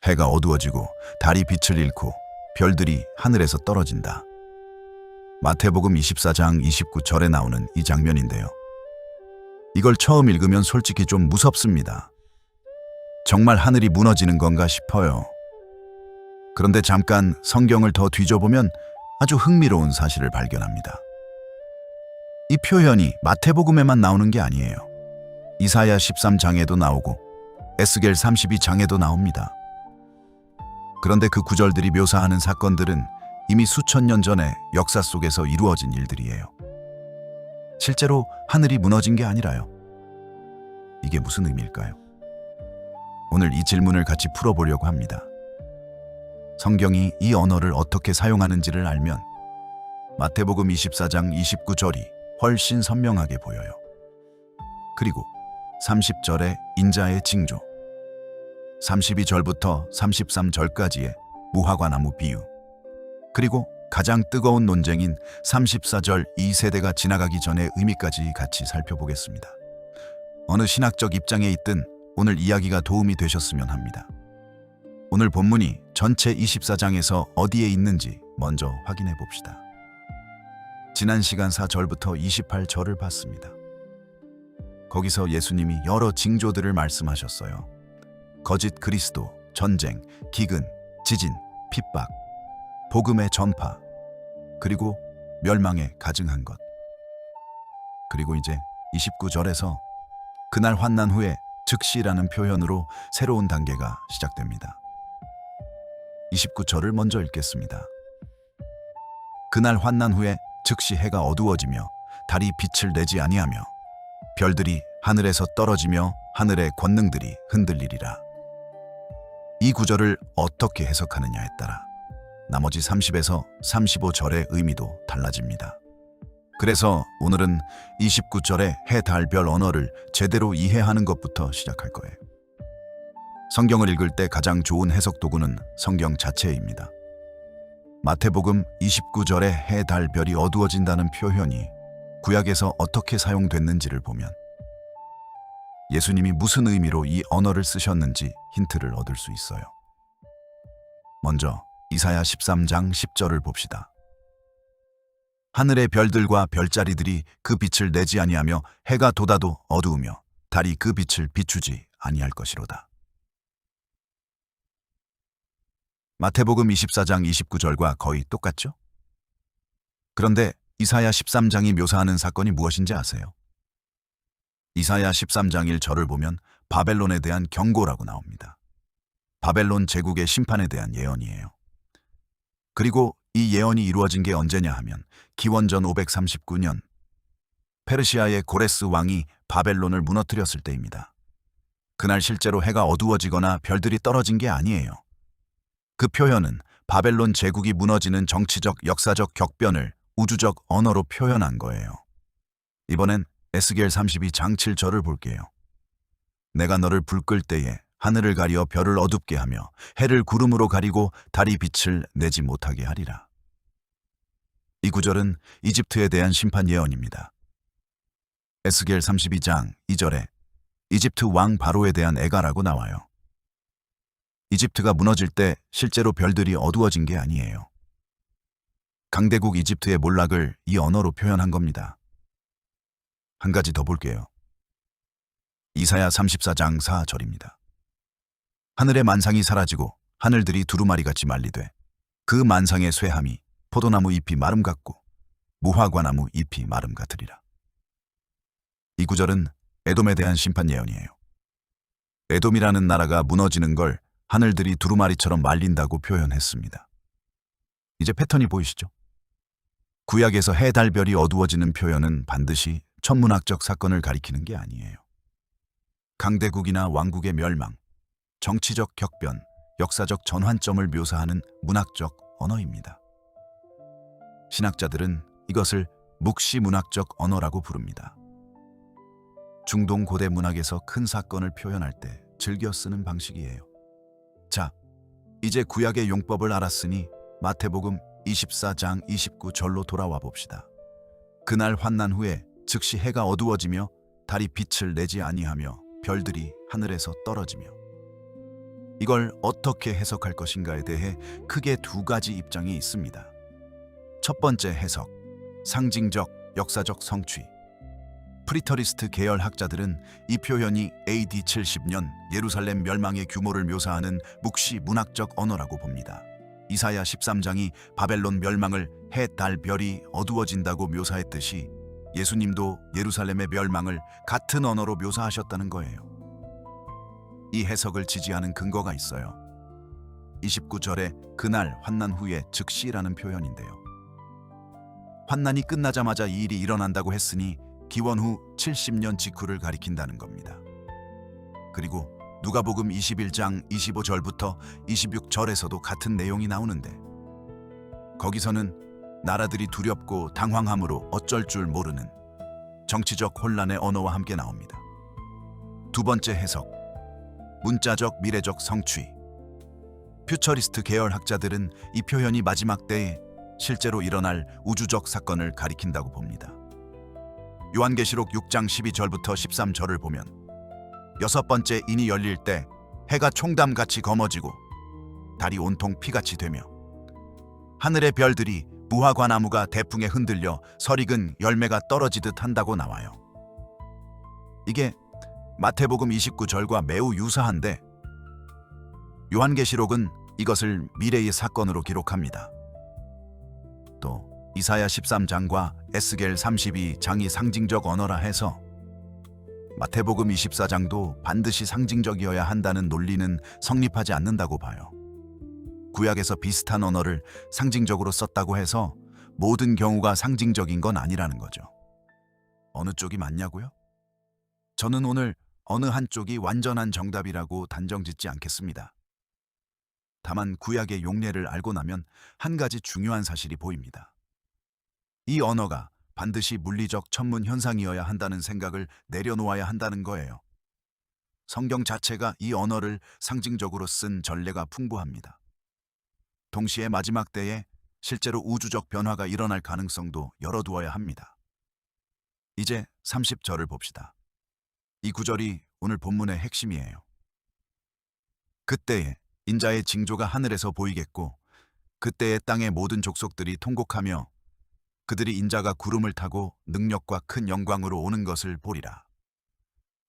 해가 어두워지고 달이 빛을 잃고 별들이 하늘에서 떨어진다. 마태복음 24장 29절에 나오는 이 장면인데요. 이걸 처음 읽으면 솔직히 좀 무섭습니다. 정말 하늘이 무너지는 건가 싶어요. 그런데 잠깐 성경을 더 뒤져보면 아주 흥미로운 사실을 발견합니다. 이 표현이 마태복음에만 나오는 게 아니에요. 이사야 13장에도 나오고 에스겔 32장에도 나옵니다. 그런데 그 구절들이 묘사하는 사건들은 이미 수천 년 전에 역사 속에서 이루어진 일들이에요. 실제로 하늘이 무너진 게 아니라요. 이게 무슨 의미일까요? 오늘 이 질문을 같이 풀어보려고 합니다. 성경이 이 언어를 어떻게 사용하는지를 알면 마태복음 24장 29절이 훨씬 선명하게 보여요. 그리고 30절의 인자의 징조, 32절부터 33절까지의 무화과나무 비유, 그리고 가장 뜨거운 논쟁인 34절 이 세대가 지나가기 전의 의미까지 같이 살펴보겠습니다. 어느 신학적 입장에 있든 오늘 이야기가 도움이 되셨으면 합니다. 오늘 본문이 전체 24장에서 어디에 있는지 먼저 확인해 봅시다. 지난 시간 4절부터 28절을 봤습니다. 거기서 예수님이 여러 징조들을 말씀하셨어요. 거짓 그리스도, 전쟁, 기근, 지진, 핍박, 복음의 전파, 그리고 멸망에 가증한 것. 그리고 이제 29절에서 그날 환난 후에 즉시라는 표현으로 새로운 단계가 시작됩니다. 29절을 먼저 읽겠습니다. 그날 환난 후에 즉시 해가 어두워지며 달이 빛을 내지 아니하며 별들이 하늘에서 떨어지며 하늘의 권능들이 흔들리리라. 이 구절을 어떻게 해석하느냐에 따라 나머지 30에서 35절의 의미도 달라집니다. 그래서 오늘은 29절의 해, 달, 별 언어를 제대로 이해하는 것부터 시작할 거예요. 성경을 읽을 때 가장 좋은 해석 도구는 성경 자체입니다. 마태복음 29절의 해, 달, 별이 어두워진다는 표현이 구약에서 어떻게 사용됐는지를 보면 예수님이 무슨 의미로 이 언어를 쓰셨는지 힌트를 얻을 수 있어요. 먼저 이사야 13장 10절을 봅시다. 하늘의 별들과 별자리들이 그 빛을 내지 아니하며 해가 돋아도 어두우며 달이 그 빛을 비추지 아니할 것이로다. 마태복음 24장 29절과 거의 똑같죠? 그런데 이사야 13장이 묘사하는 사건이 무엇인지 아세요? 이사야 13장 1절을 보면 바벨론에 대한 경고라고 나옵니다. 바벨론 제국의 심판에 대한 예언이에요. 그리고 이 예언이 이루어진 게 언제냐 하면 기원전 539년 페르시아의 고레스 왕이 바벨론을 무너뜨렸을 때입니다. 그날 실제로 해가 어두워지거나 별들이 떨어진 게 아니에요. 그 표현은 바벨론 제국이 무너지는 정치적, 역사적 격변을 우주적 언어로 표현한 거예요. 이번엔 에스겔 32장 7절을 볼게요. 내가 너를 불 끌 때에 하늘을 가리어 별을 어둡게 하며 해를 구름으로 가리고 달이 빛을 내지 못하게 하리라. 이 구절은 이집트에 대한 심판 예언입니다. 에스겔 32장 2절에 이집트 왕 바로에 대한 애가라고 나와요. 이집트가 무너질 때 실제로 별들이 어두워진 게 아니에요. 강대국 이집트의 몰락을 이 언어로 표현한 겁니다. 한 가지 더 볼게요. 이사야 34장 4절입니다. 하늘의 만상이 사라지고 하늘들이 두루마리같이 말리되 그 만상의 쇠함이 포도나무 잎이 마름 같고 무화과나무 잎이 마름 같으리라. 이 구절은 에돔에 대한 심판 예언이에요. 에돔이라는 나라가 무너지는 걸 하늘들이 두루마리처럼 말린다고 표현했습니다. 이제 패턴이 보이시죠? 구약에서 해, 달, 별이 어두워지는 표현은 반드시 천문학적 사건을 가리키는 게 아니에요. 강대국이나 왕국의 멸망, 정치적 격변, 역사적 전환점을 묘사하는 문학적 언어입니다. 신학자들은 이것을 묵시문학적 언어라고 부릅니다. 중동 고대 문학에서 큰 사건을 표현할 때 즐겨 쓰는 방식이에요. 자, 이제 구약의 용법을 알았으니 마태복음 24장 29절로 돌아와 봅시다. 그날 환난 후에 즉시 해가 어두워지며 달이 빛을 내지 아니하며 별들이 하늘에서 떨어지며. 이걸 어떻게 해석할 것인가에 대해 크게 두 가지 입장이 있습니다. 첫 번째 해석, 상징적, 역사적 성취. 프리터리스트 계열 학자들은 이 표현이 AD 70년 예루살렘 멸망의 규모를 묘사하는 묵시 문학적 언어라고 봅니다. 이사야 13장이 바벨론 멸망을 해, 달, 별이 어두워진다고 묘사했듯이 예수님도 예루살렘의 멸망을 같은 언어로 묘사하셨다는 거예요. 이 해석을 지지하는 근거가 있어요. 29절에 그날 환난 후에 즉시라는 표현인데요. 환난이 끝나자마자 이 일이 일어난다고 했으니 기원 후 70년 직후를 가리킨다는 겁니다. 그리고 누가복음 21장 25절부터 26절에서도 같은 내용이 나오는데 거기서는 나라들이 두렵고 당황함으로 어쩔 줄 모르는 정치적 혼란의 언어와 함께 나옵니다. 두 번째 해석, 문자적 미래적 성취. 퓨처리스트 계열 학자들은 이 표현이 마지막 때에 실제로 일어날 우주적 사건을 가리킨다고 봅니다. 요한계시록 6장 12절부터 13절을 보면 여섯 번째 인이 열릴 때 해가 총담같이 검어지고 달이 온통 피같이 되며 하늘의 별들이 무화과나무가 대풍에 흔들려 설익은 열매가 떨어지듯 한다고 나와요. 이게 마태복음 29절과 매우 유사한데 요한계시록은 이것을 미래의 사건으로 기록합니다. 또 이사야 13장과 에스겔 32장이 상징적 언어라 해서 마태복음 24장도 반드시 상징적이어야 한다는 논리는 성립하지 않는다고 봐요. 구약에서 비슷한 언어를 상징적으로 썼다고 해서 모든 경우가 상징적인 건 아니라는 거죠. 어느 쪽이 맞냐고요? 저는 오늘 어느 한쪽이 완전한 정답이라고 단정짓지 않겠습니다. 다만 구약의 용례를 알고 나면 한 가지 중요한 사실이 보입니다. 이 언어가 반드시 물리적 천문 현상이어야 한다는 생각을 내려놓아야 한다는 거예요. 성경 자체가 이 언어를 상징적으로 쓴 전례가 풍부합니다. 동시에 마지막 때에 실제로 우주적 변화가 일어날 가능성도 열어두어야 합니다. 이제 30절을 봅시다. 이 구절이 오늘 본문의 핵심이에요. 그때에 인자의 징조가 하늘에서 보이겠고 그때에 땅의 모든 족속들이 통곡하며 그들이 인자가 구름을 타고 능력과 큰 영광으로 오는 것을 보리라.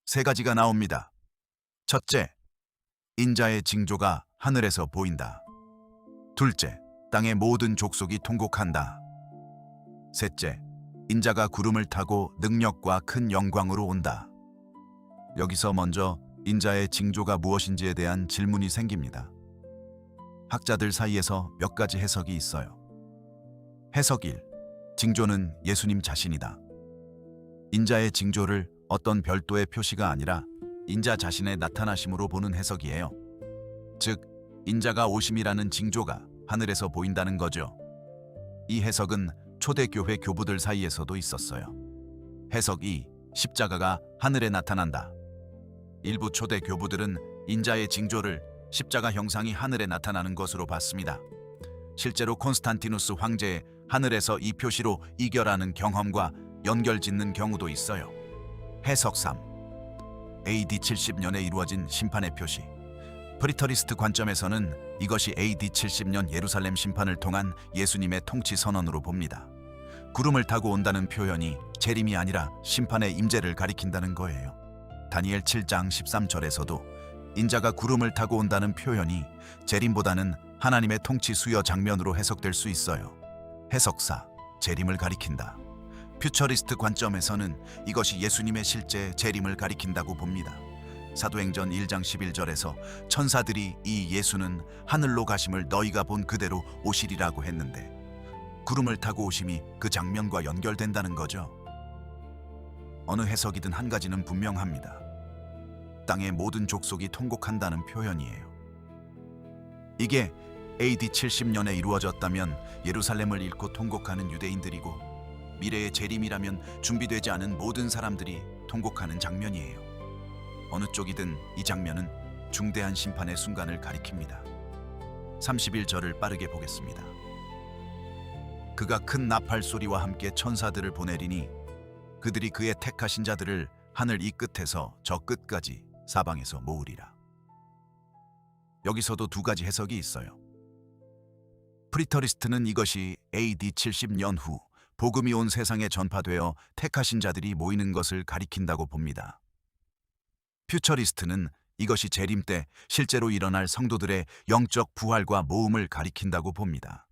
세 가지가 나옵니다. 첫째, 인자의 징조가 하늘에서 보인다. 둘째, 땅의 모든 족속이 통곡한다. 셋째, 인자가 구름을 타고 능력과 큰 영광으로 온다. 여기서 먼저 인자의 징조가 무엇인지에 대한 질문이 생깁니다. 학자들 사이에서 몇 가지 해석이 있어요. 해석 1. 징조는 예수님 자신이다. 인자의 징조를 어떤 별도의 표시가 아니라 인자 자신의 나타나심으로 보는 해석이에요. 즉, 인자가 오심이라는 징조가 하늘에서 보인다는 거죠. 이 해석은 초대교회 교부들 사이에서도 있었어요. 해석 2. 십자가가 하늘에 나타난다. 일부 초대 교부들은 인자의 징조를 십자가 형상이 하늘에 나타나는 것으로 봤습니다. 실제로 콘스탄티누스 황제의 하늘에서 이 표시로 이결하는 경험과 연결짓는 경우도 있어요. 해석 3. AD 70년에 이루어진 심판의 표시. 프리터리스트 관점에서는 이것이 AD 70년 예루살렘 심판을 통한 예수님의 통치 선언으로 봅니다. 구름을 타고 온다는 표현이 재림이 아니라 심판의 임재를 가리킨다는 거예요. 다니엘 7장 13절에서도 인자가 구름을 타고 온다는 표현이 재림보다는 하나님의 통치 수여 장면으로 해석될 수 있어요. 해석 4. 재림을 가리킨다. 퓨처리스트 관점에서는 이것이 예수님의 실제 재림을 가리킨다고 봅니다. 사도행전 1장 11절에서 천사들이 이 예수는 하늘로 가심을 너희가 본 그대로 오시리라고 했는데 구름을 타고 오심이 그 장면과 연결된다는 거죠. 어느 해석이든 한 가지는 분명합니다. 땅의 모든 족속이 통곡한다는 표현이에요. 이게 AD 70년에 이루어졌다면 예루살렘을 잃고 통곡하는 유대인들이고 미래의 재림이라면 준비되지 않은 모든 사람들이 통곡하는 장면이에요. 어느 쪽이든 이 장면은 중대한 심판의 순간을 가리킵니다. 31절을 빠르게 보겠습니다. 그가 큰 나팔 소리와 함께 천사들을 보내리니 그들이 그의 택하신 자들을 하늘 이 끝에서 저 끝까지 사방에서 모으리라. 여기서도 두 가지 해석이 있어요. 프리터리스트는 이것이 AD 70년 후 복음이 온 세상에 전파되어 택하신 자들이 모이는 것을 가리킨다고 봅니다. 퓨처리스트는 이것이 재림 때 실제로 일어날 성도들의 영적 부활과 모음을 가리킨다고 봅니다.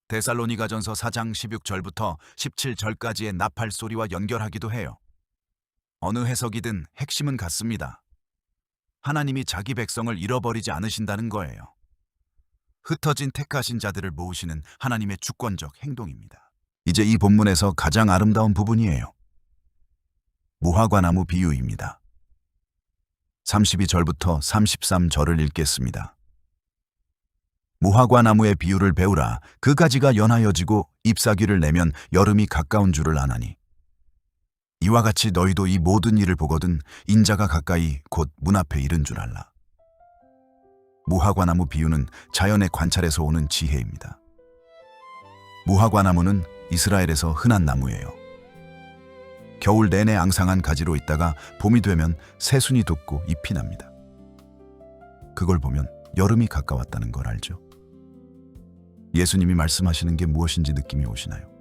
데살로니가전서 4장 16절부터 17절까지의 나팔 소리와 연결하기도 해요. 어느 해석이든 핵심은 같습니다. 하나님이 자기 백성을 잃어버리지 않으신다는 거예요. 흩어진 택하신 자들을 모으시는 하나님의 주권적 행동입니다. 이제 이 본문에서 가장 아름다운 부분이에요. 무화과나무 비유입니다. 32절부터 33절을 읽겠습니다. 무화과나무의 비유를 배우라. 그 가지가 연하여지고 잎사귀를 내면 여름이 가까운 줄을 아나니. 이와 같이 너희도 이 모든 일을 보거든 인자가 가까이 곧 문 앞에 이른 줄 알라. 무화과나무 비유는 자연의 관찰에서 오는 지혜입니다. 무화과나무는 이스라엘에서 흔한 나무예요. 겨울 내내 앙상한 가지로 있다가 봄이 되면 새순이 돋고 잎이 납니다. 그걸 보면 여름이 가까웠다는 걸 알죠. 예수님이 말씀하시는 게 무엇인지 느낌이 오시나요?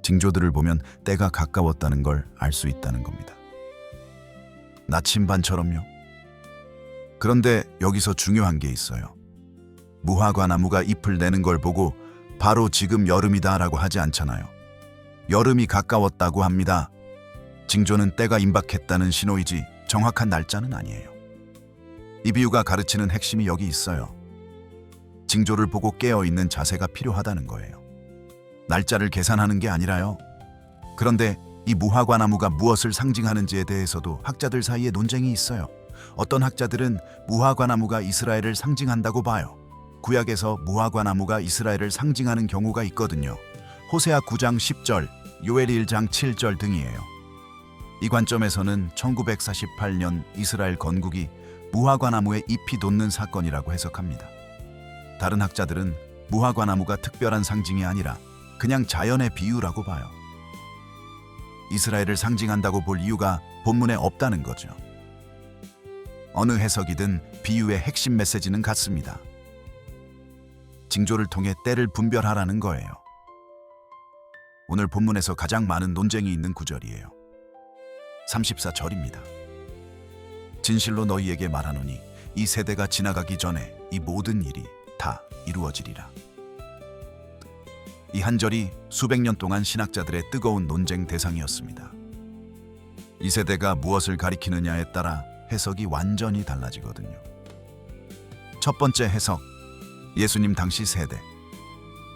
징조들을 보면 때가 가까웠다는 걸 알 수 있다는 겁니다. 나침반처럼요. 그런데 여기서 중요한 게 있어요. 무화과나무가 잎을 내는 걸 보고 바로 지금 여름이다라고 하지 않잖아요. 여름이 가까웠다고 합니다. 징조는 때가 임박했다는 신호이지 정확한 날짜는 아니에요. 이 비유가 가르치는 핵심이 여기 있어요. 징조를 보고 깨어있는 자세가 필요하다는 거예요. 날짜를 계산하는 게 아니라요. 그런데 이 무화과나무가 무엇을 상징하는지에 대해서도 학자들 사이에 논쟁이 있어요. 어떤 학자들은 무화과나무가 이스라엘을 상징한다고 봐요. 구약에서 무화과나무가 이스라엘을 상징하는 경우가 있거든요. 호세아 9장 10절, 요엘 1장 7절 등이에요. 이 관점에서는 1948년 이스라엘 건국이 무화과나무의 잎이 돋는 사건이라고 해석합니다. 다른 학자들은 무화과나무가 특별한 상징이 아니라 그냥 자연의 비유라고 봐요. 이스라엘을 상징한다고 볼 이유가 본문에 없다는 거죠. 어느 해석이든 비유의 핵심 메시지는 같습니다. 징조를 통해 때를 분별하라는 거예요. 오늘 본문에서 가장 많은 논쟁이 있는 구절이에요. 34절입니다. 진실로 너희에게 말하노니 이 세대가 지나가기 전에 이 모든 일이 다 이루어지리라. 이 한 절이 수백 년 동안 신학자들의 뜨거운 논쟁 대상이었습니다. 이 세대가 무엇을 가리키느냐에 따라 해석이 완전히 달라지거든요. 첫 번째 해석, 예수님 당시 세대,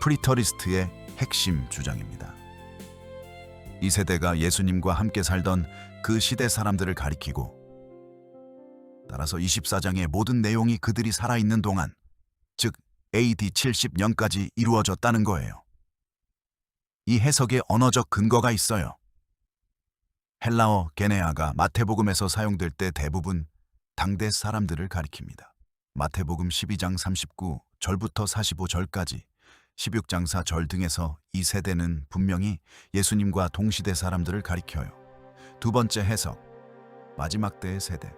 프리터리스트의 핵심 주장입니다. 이 세대가 예수님과 함께 살던 그 시대 사람들을 가리키고, 따라서 24장의 모든 내용이 그들이 살아있는 동안, 즉 AD 70년까지 이루어졌다는 거예요. 이 해석에 언어적 근거가 있어요. 헬라어 게네아가 마태복음에서 사용될 때 대부분 당대 사람들을 가리킵니다. 마태복음 12장 39절부터 45절까지 16장 4절 등에서 이 세대는 분명히 예수님과 동시대 사람들을 가리켜요. 두 번째 해석, 마지막 때의 세대.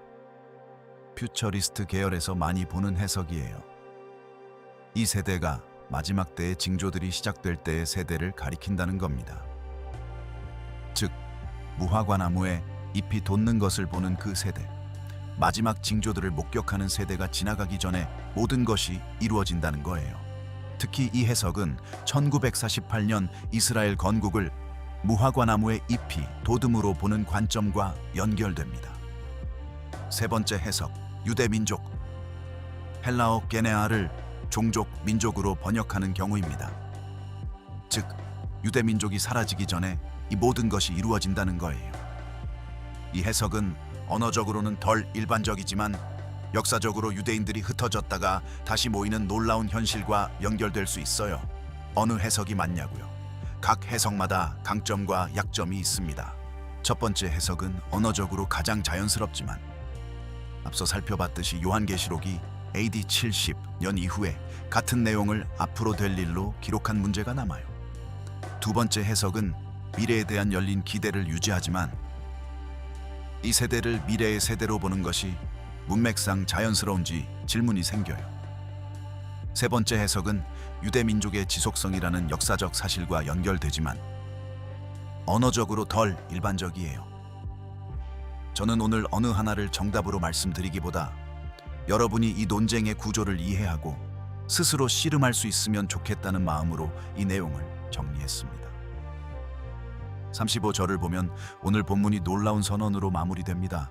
퓨처리스트 계열에서 많이 보는 해석이에요. 이 세대가 마지막 때의 징조들이 시작될 때의 세대를 가리킨다는 겁니다. 즉, 무화과나무에 잎이 돋는 것을 보는 그 세대, 마지막 징조들을 목격하는 세대가 지나가기 전에 모든 것이 이루어진다는 거예요. 특히 이 해석은 1948년 이스라엘 건국을 무화과나무의 잎이 돋음으로 보는 관점과 연결됩니다. 세 번째 해석, 유대민족. 헬라어 게네아를 종족, 민족으로 번역하는 경우입니다. 즉, 유대민족이 사라지기 전에 이 모든 것이 이루어진다는 거예요. 이 해석은 언어적으로는 덜 일반적이지만 역사적으로 유대인들이 흩어졌다가 다시 모이는 놀라운 현실과 연결될 수 있어요. 어느 해석이 맞냐고요? 각 해석마다 강점과 약점이 있습니다. 첫 번째 해석은 언어적으로 가장 자연스럽지만 앞서 살펴봤듯이 요한계시록이 AD 70년 이후에 같은 내용을 앞으로 될 일로 기록한 문제가 남아요. 두 번째 해석은 미래에 대한 열린 기대를 유지하지만 이 세대를 미래의 세대로 보는 것이 문맥상 자연스러운지 질문이 생겨요. 세 번째 해석은 유대 민족의 지속성이라는 역사적 사실과 연결되지만 언어적으로 덜 일반적이에요. 저는 오늘 어느 하나를 정답으로 말씀드리기보다 여러분이 이 논쟁의 구조를 이해하고 스스로 씨름할 수 있으면 좋겠다는 마음으로 이 내용을 정리했습니다. 35절을 보면 오늘 본문이 놀라운 선언으로 마무리됩니다.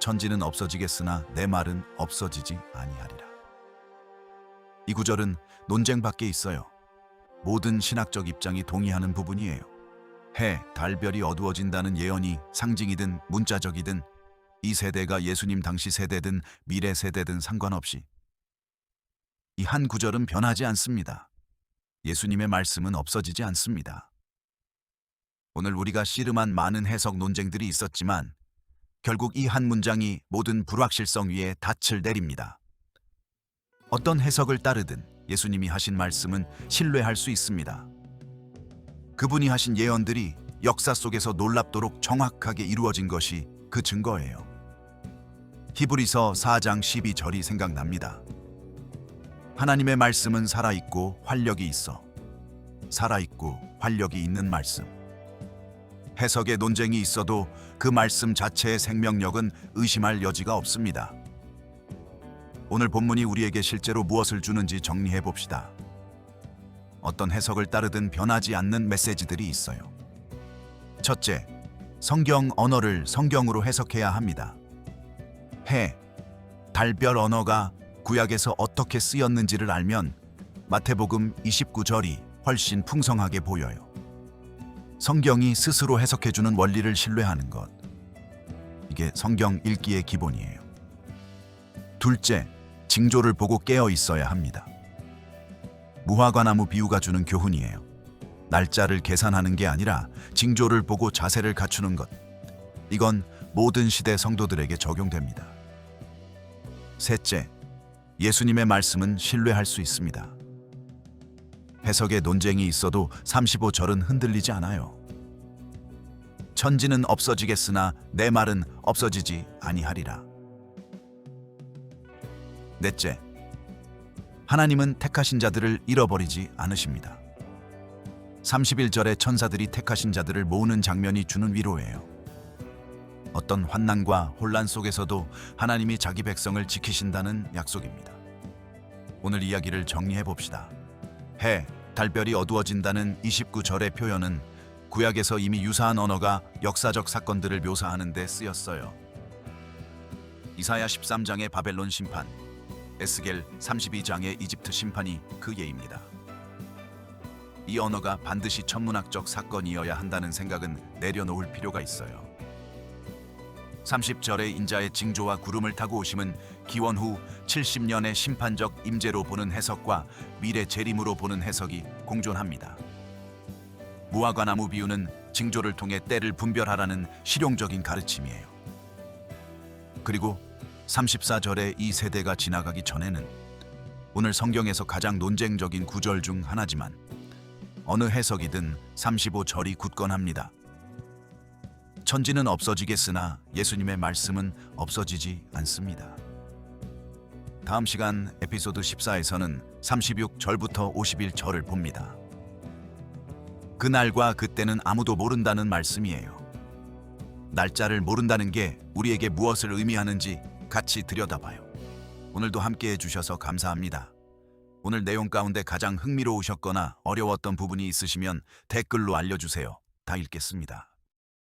천지는 없어지겠으나 내 말은 없어지지 아니하리라. 이 구절은 논쟁 밖에 있어요. 모든 신학적 입장이 동의하는 부분이에요. 해, 달, 별이 어두워진다는 예언이 상징이든 문자적이든 이 세대가 예수님 당시 세대든 미래 세대든 상관없이 이 한 구절은 변하지 않습니다. 예수님의 말씀은 없어지지 않습니다. 오늘 우리가 씨름한 많은 해석 논쟁들이 있었지만 결국 이 한 문장이 모든 불확실성 위에 닻을 내립니다. 어떤 해석을 따르든 예수님이 하신 말씀은 신뢰할 수 있습니다. 그분이 하신 예언들이 역사 속에서 놀랍도록 정확하게 이루어진 것이 그 증거예요. 히브리서 4장 12절이 생각납니다. 하나님의 말씀은 살아있고 활력이 있어. 살아있고 활력이 있는 말씀. 해석의 논쟁이 있어도 그 말씀 자체의 생명력은 의심할 여지가 없습니다. 오늘 본문이 우리에게 실제로 무엇을 주는지 정리해 봅시다. 어떤 해석을 따르든 변하지 않는 메시지들이 있어요. 첫째, 성경 언어를 성경으로 해석해야 합니다. 해, 달, 별 언어가 구약에서 어떻게 쓰였는지를 알면 마태복음 29절이 훨씬 풍성하게 보여요. 성경이 스스로 해석해주는 원리를 신뢰하는 것. 이게 성경 읽기의 기본이에요. 둘째, 징조를 보고 깨어 있어야 합니다. 무화과나무 비유가 주는 교훈이에요. 날짜를 계산하는 게 아니라 징조를 보고 자세를 갖추는 것. 이건 모든 시대 성도들에게 적용됩니다. 셋째, 예수님의 말씀은 신뢰할 수 있습니다. 해석의 논쟁이 있어도 35절은 흔들리지 않아요. 천지는 없어지겠으나 내 말은 없어지지 아니하리라. 넷째, 하나님은 택하신 자들을 잃어버리지 않으십니다. 31절에 천사들이 택하신 자들을 모으는 장면이 주는 위로예요. 어떤 환난과 혼란 속에서도 하나님이 자기 백성을 지키신다는 약속입니다. 오늘 이야기를 정리해 봅시다. 해, 달별이 어두워진다는 29절의 표현은 구약에서 이미 유사한 언어가 역사적 사건들을 묘사하는 데 쓰였어요. 이사야 13장의 바벨론 심판, 에스겔 32장의 이집트 심판이 그 예입니다. 이 언어가 반드시 천문학적 사건이어야 한다는 생각은 내려놓을 필요가 있어요. 30절의 인자의 징조와 구름을 타고 오심은 기원 후 70년의 심판적 임재로 보는 해석과 미래 재림으로 보는 해석이 공존합니다. 무화과나무 비유는 징조를 통해 때를 분별하라는 실용적인 가르침이에요. 그리고 34절의 이 세대가 지나가기 전에는 오늘 성경에서 가장 논쟁적인 구절 중 하나지만 어느 해석이든 35절이 굳건합니다. 천지는 없어지겠으나 예수님의 말씀은 없어지지 않습니다. 다음 시간 에피소드 14에서는 36절부터 51절을 봅니다. 그날과 그때는 아무도 모른다는 말씀이에요. 날짜를 모른다는 게 우리에게 무엇을 의미하는지 같이 들여다봐요. 오늘도 함께해 주셔서 감사합니다. 오늘 내용 가운데 가장 흥미로우셨거나 어려웠던 부분이 있으시면 댓글로 알려주세요. 다 읽겠습니다.